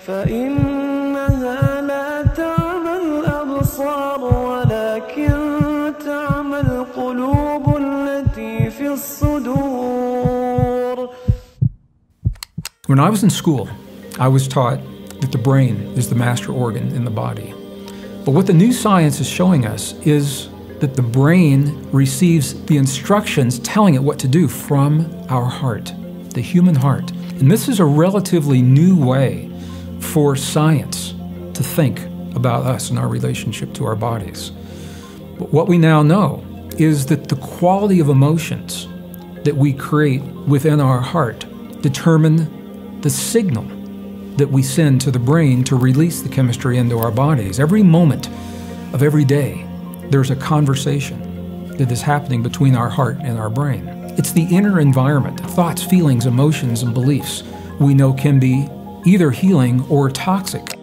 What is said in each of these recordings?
فإنها لا تعمى الأبصار ولكن تعمى القلوب التي في الصدور. When I was in school, I was taught that the brain is the master organ in the body. But what the new science is showing us is that the brain receives the instructions telling it what to do from our heart, the human heart. And this is a relatively new way for science to think about us and our relationship to our bodies. But what we now know is that the quality of emotions that we create within our heart determine the signal that we send to the brain to release the chemistry into our bodies. Every moment of every day, there's a conversation that is happening between our heart and our brain. It's the inner environment, thoughts, feelings, emotions, and beliefs we know can be either healing or toxic.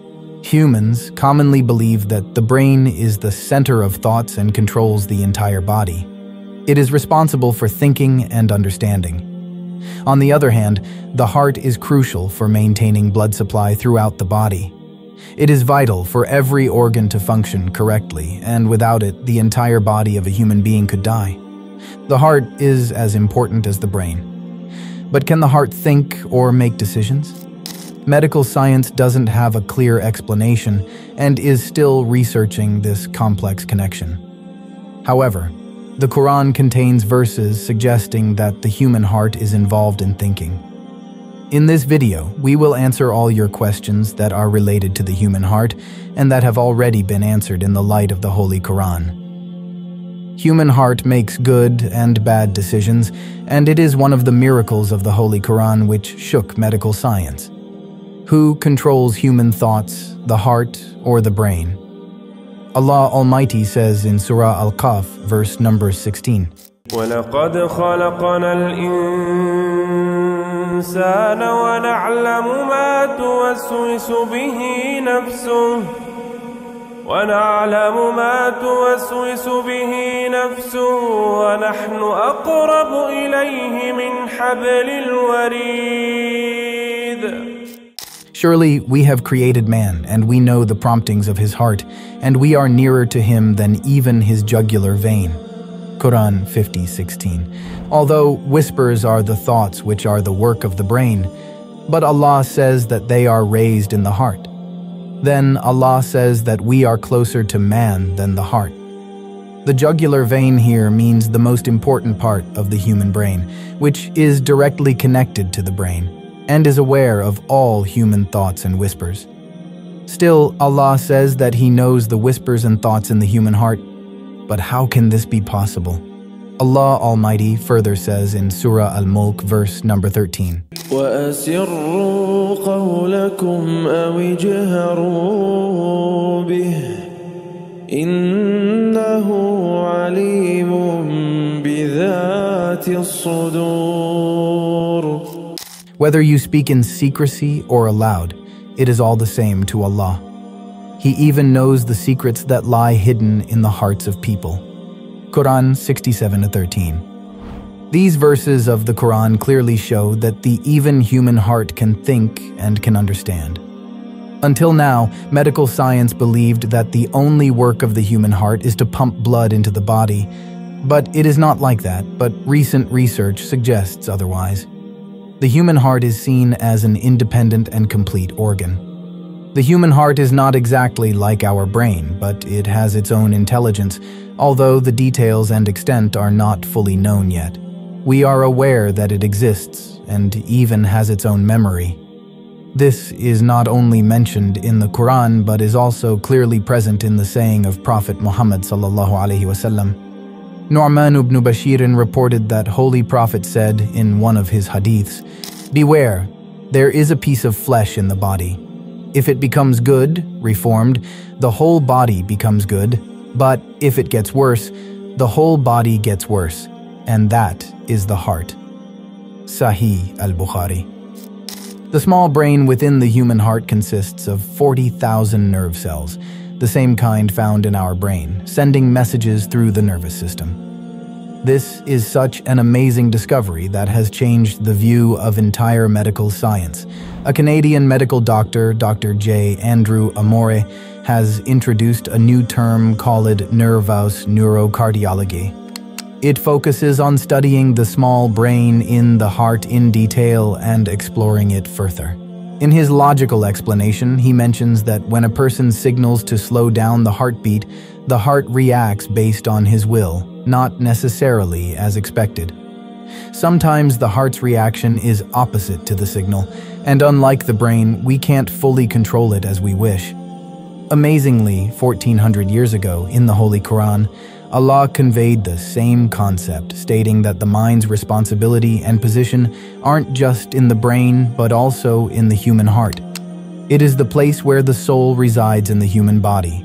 Humans commonly believe that the brain is the center of thoughts and controls the entire body. It is responsible for thinking and understanding. On the other hand, the heart is crucial for maintaining blood supply throughout the body. It is vital for every organ to function correctly, and without it, the entire body of a human being could die. The heart is as important as the brain. But can the heart think or make decisions? Medical science doesn't have a clear explanation and is still researching this complex connection. However, the Quran contains verses suggesting that the human heart is involved in thinking. In this video, we will answer all your questions that are related to the human heart and that have already been answered in the light of the Holy Quran. Human heart makes good and bad decisions, and it is one of the miracles of the Holy Quran which shook medical science. Who controls human thoughts, the heart or the brain? Allah Almighty says in Surah Al-Kahf, verse number 16, وَلَقَدْ خَلَقْنَا الْإِنسَانَ وَنَعْلَمُ مَا تُوَسْوِسُ بِهِ نَفْسُهُ وَنَحْنُ أَقْرَبُ إِلَيْهِ مِنْ حَبْلِ الْوَرِيدِ. Surely we have created man, and we know the promptings of his heart, and we are nearer to him than even his jugular vein. Quran 50:16. Although whispers are the thoughts which are the work of the brain, but Allah says that they are raised in the heart. Then Allah says that we are closer to man than the heart. The jugular vein here means the most important part of the human brain, which is directly connected to the brain and is aware of all human thoughts and whispers. Still, Allah says that He knows the whispers and thoughts in the human heart. But how can this be possible? Allah Almighty further says in Surah Al-Mulk, verse number 13, وَأَسِرُّوا قَوْلَكُمْ أَوْ اجْهَرُوا بِهِ إِنَّهُ عَلِيمٌ بِذَاتِ الصُّدُورِ. Whether you speak in secrecy or aloud, it is all the same to Allah. He even knows the secrets that lie hidden in the hearts of people. Quran 67:13. These verses of the Quran clearly show that the even human heart can think and can understand. Until now, medical science believed that the only work of the human heart is to pump blood into the body, but it is not like that, but recent research suggests otherwise. The human heart is seen as an independent and complete organ. The human heart is not exactly like our brain, but it has its own intelligence, although the details and extent are not fully known yet. We are aware that it exists and even has its own memory. This is not only mentioned in the Quran, but is also clearly present in the saying of Prophet Muhammad ﷺ. Nu'man ibn Bashir reported that Holy Prophet said in one of his hadiths, "Beware, there is a piece of flesh in the body. If it becomes good, reformed, the whole body becomes good, but if it gets worse, the whole body gets worse, and that is the heart." Sahih al-Bukhari. The small brain within the human heart consists of 40,000 nerve cells, the same kind found in our brain, sending messages through the nervous system. This is such an amazing discovery that has changed the view of entire medical science. A Canadian medical doctor, Dr. J. Andrew Amore, has introduced a new term called nervous neurocardiology. It focuses on studying the small brain in the heart in detail and exploring it further. In his logical explanation, he mentions that when a person signals to slow down the heartbeat, the heart reacts based on his will, not necessarily as expected. Sometimes the heart's reaction is opposite to the signal, and unlike the brain, we can't fully control it as we wish. Amazingly, 1400 years ago, in the Holy Quran, Allah conveyed the same concept, stating that the mind's responsibility and position aren't just in the brain, but also in the human heart. It is the place where the soul resides in the human body.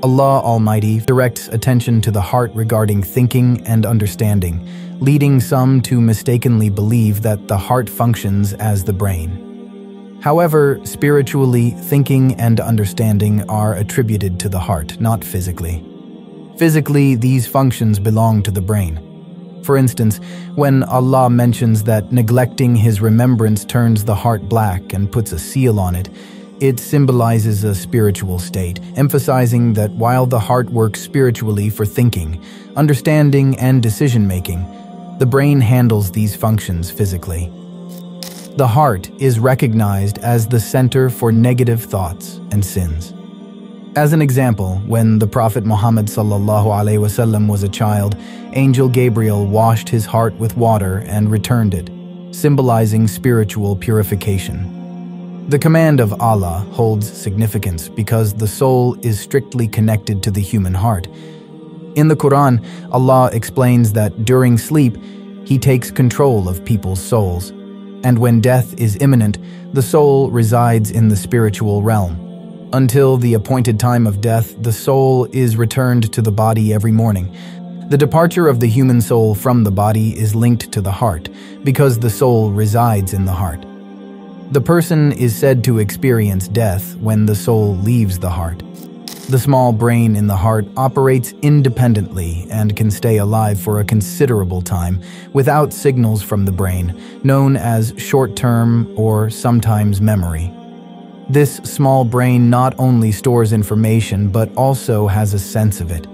Allah Almighty directs attention to the heart regarding thinking and understanding, leading some to mistakenly believe that the heart functions as the brain. However, spiritually, thinking and understanding are attributed to the heart, not physically. Physically, these functions belong to the brain. For instance, when Allah mentions that neglecting His remembrance turns the heart black and puts a seal on it, it symbolizes a spiritual state, emphasizing that while the heart works spiritually for thinking, understanding, and decision-making, the brain handles these functions physically. The heart is recognized as the center for negative thoughts and sins. As an example, when the Prophet Muhammad ﷺ was a child, Angel Gabriel washed his heart with water and returned it, symbolizing spiritual purification. The command of Allah holds significance because the soul is strictly connected to the human heart. In the Quran, Allah explains that during sleep, He takes control of people's souls, and when death is imminent, the soul resides in the spiritual realm. Until the appointed time of death, the soul is returned to the body every morning. The departure of the human soul from the body is linked to the heart, because the soul resides in the heart. The person is said to experience death when the soul leaves the heart. The small brain in the heart operates independently and can stay alive for a considerable time without signals from the brain, known as short-term or sometimes memory. This small brain not only stores information but also has a sense of it.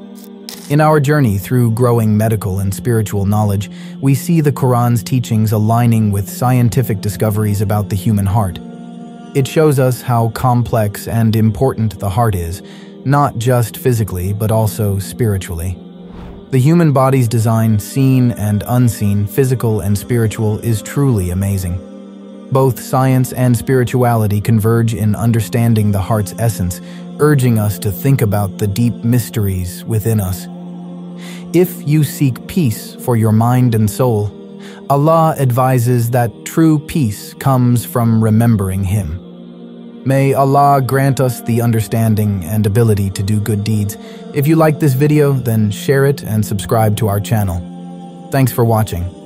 In our journey through growing medical and spiritual knowledge, we see the Quran's teachings aligning with scientific discoveries about the human heart. It shows us how complex and important the heart is, not just physically but also spiritually. The human body's design, seen and unseen, physical and spiritual, is truly amazing. Both science and spirituality converge in understanding the heart's essence, urging us to think about the deep mysteries within us. If you seek peace for your mind and soul, Allah advises that true peace comes from remembering Him. May Allah grant us the understanding and ability to do good deeds. If you like this video, then share it and subscribe to our channel. Thanks for watching.